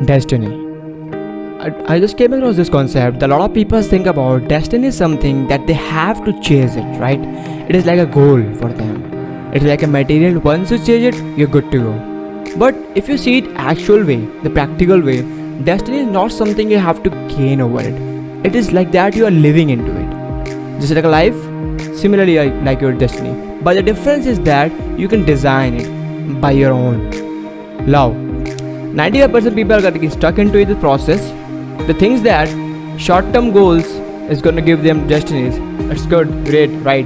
Destiny. I just came across this concept. A lot of people think about destiny is something that they have to chase it, right? It is like a goal for them. It's like a material. Once you chase it, you're good to go. But if you see it actual way, the practical way, destiny is not something you have to gain over it. It is like that you are living into it. Just like a life, similarly like your destiny. But the difference is that you can design it by your own love. 95% people are getting stuck into the process. The things that short-term goals is going to give them destinies. It's good, great, right.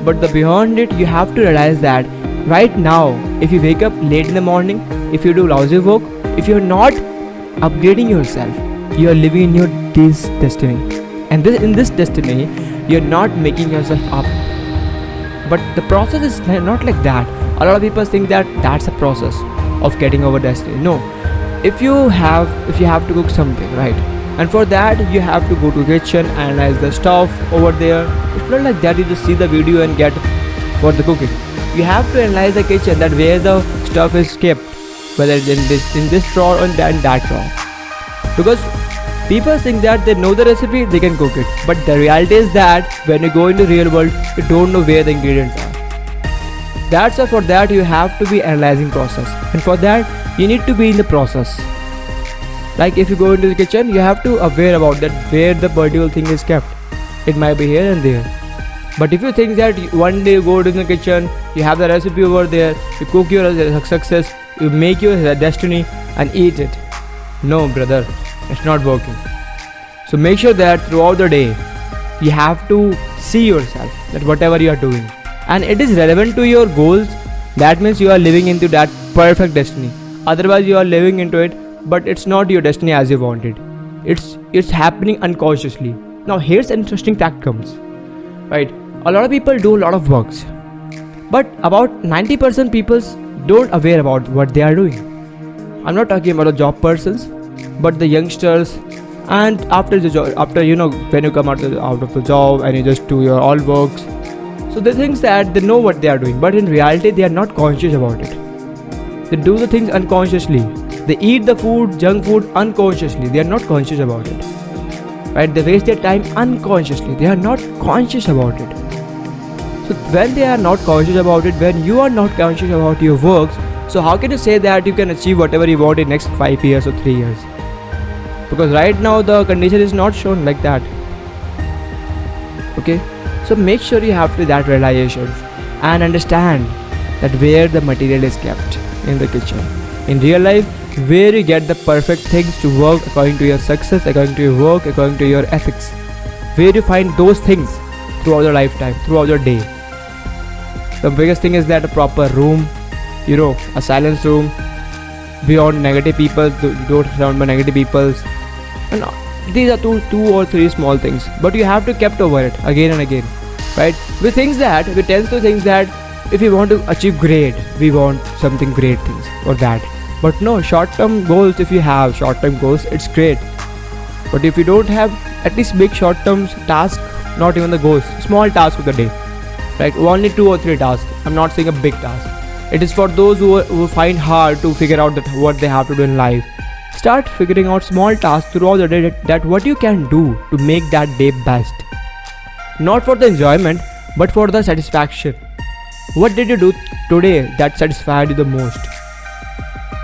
But the beyond it, you have to realize that right now, if you wake up late in the morning, if you do lousy work, if you're not upgrading yourself, you are living in your this destiny. And in this destiny, you're not making yourself up. But the process is not like that. A lot of people think that that's a process of getting over destiny. No. If you have to cook something, right, and for that you have to go to kitchen, analyze the stuff over there. It's not like that you just see the video and get for the cooking. You have to analyze the kitchen, that where the stuff is kept, whether it's in this drawer or in that drawer. Because people think that they know the recipe, they can cook it. But the reality is that when you go into the real world, you don't know where the ingredients are. That's why for that you have to be analyzing process, and for that you need to be in the process. Like if you go into the kitchen, you have to aware about that where the particular thing is kept. It might be here and there. But if you think that one day you go to the kitchen, you have the recipe over there, you cook your success, you make your destiny and eat it. No brother, it's not working. So make sure that throughout the day, you have to see yourself, that whatever you are doing, and it is relevant to your goals. That means you are living into that perfect destiny. Otherwise you are living into it, but it's not your destiny as you wanted. It's happening unconsciously. Now here's an interesting fact comes, right? A lot of people do a lot of works, but about 90% people don't aware about what they are doing. I'm not talking about the job persons, but the youngsters. And after the job, when you come out of the job and you just do your all works, so they think that they know what they are doing, but in reality they are not conscious about it. They do the things unconsciously. They eat the food, junk food unconsciously. They are not conscious about it. Right? They waste their time unconsciously. They are not conscious about it. So when they are not conscious about it, when you are not conscious about your works, so how can you say that you can achieve whatever you want in next 5 years or 3 years? Because right now the condition is not shown like that. Okay? So make sure you have to that realization and understand that where the material is kept in the kitchen. In real life, where you get the perfect things to work according to your success, according to your work, according to your ethics. Where you find those things throughout your lifetime, throughout your day. The biggest thing is that a proper room, a silence room, beyond negative people, don't surround by negative people. And these are two or three small things, but you have to keep over it again and again, right? We tend to think that if we want to achieve great, we want something great things or that. But no, short-term goals, if you have short-term goals, it's great. But if you don't have at least big short-term tasks, not even the goals, small tasks of the day, right? Only 2 or 3 tasks. I'm not saying a big task. It is for those who find hard to figure out what they have to do in life. Start figuring out small tasks throughout the day that what you can do to make that day best. Not for the enjoyment, but for the satisfaction. What did you do today that satisfied you the most?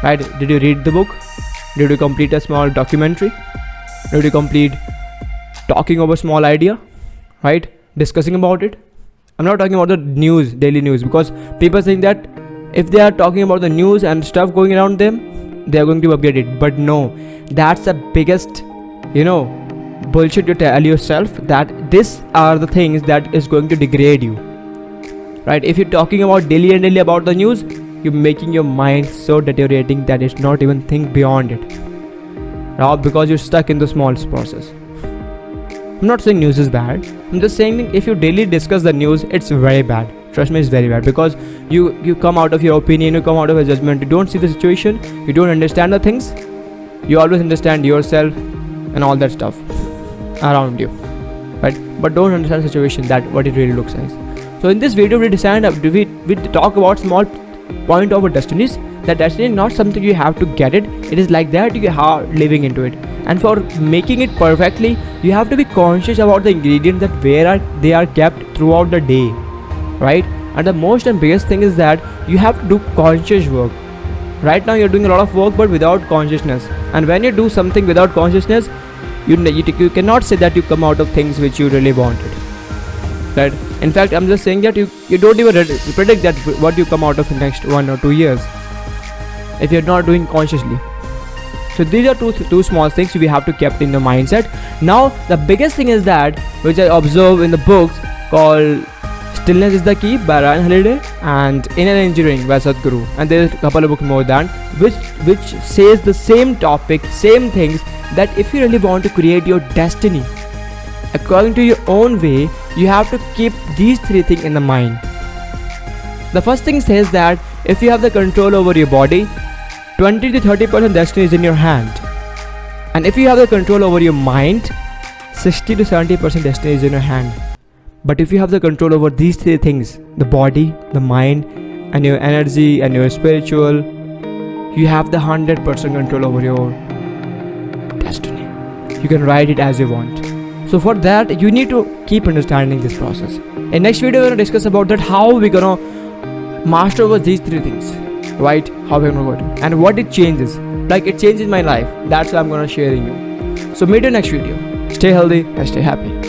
Right? Did you read the book? Did you complete a small documentary? Did you complete talking over a small idea? Right? Discussing about it? I'm not talking about the news, daily news, because people think that if they are talking about the news and stuff going around them, they are going to upgrade it. But no, that's the biggest, bullshit you tell yourself, that these are the things that is going to degrade you. Right? If you're talking about daily about the news, you're making your mind so deteriorating that it's not even think beyond it. Because you're stuck in the small process. I'm not saying news is bad. I'm just saying if you daily discuss the news, it's very bad. Trust me, it's very bad, because you come out of your opinion, you come out of a judgment, you don't see the situation, you don't understand the things. You always understand yourself and all that stuff around you, right? But don't understand the situation, that what it really looks like. So in this video we talk about small point of our destinies, that destiny is not something you have to get it. It is like that you are living into it. And for making it perfectly, you have to be conscious about the ingredients that where they are kept throughout the day, right? And the most and biggest thing is that you have to do conscious work. Right now you're doing a lot of work but without consciousness, and when you do something without consciousness, you cannot say that you come out of things which you really wanted, right? In fact, I'm just saying that you don't even predict that what you come out of in next 1 or 2 years if you're not doing consciously. So these are two small things we have to keep in the mindset. Now the biggest thing is that, which I observe in the books called Stillness is the Key by Ryan Holiday and Inner Engineering by Sadhguru, and there is a couple of books more than which says the same topic, same things, that if you really want to create your destiny according to your own way, you have to keep these 3 things in the mind. The first thing says that if you have the control over your body, 20 to 30% destiny is in your hand, and if you have the control over your mind, 60 to 70% destiny is in your hand. But if you have the control over these 3 things, the body, the mind, and your energy and your spiritual, you have the 100% control over your destiny. You can write it as you want. So for that, you need to keep understanding this process. In next video, we're gonna discuss about that, how we're gonna master over these 3 things, right? How we're gonna go to, and what it changes. Like it changes my life. That's why I'm gonna sharing you. So meet you next video. Stay healthy and stay happy.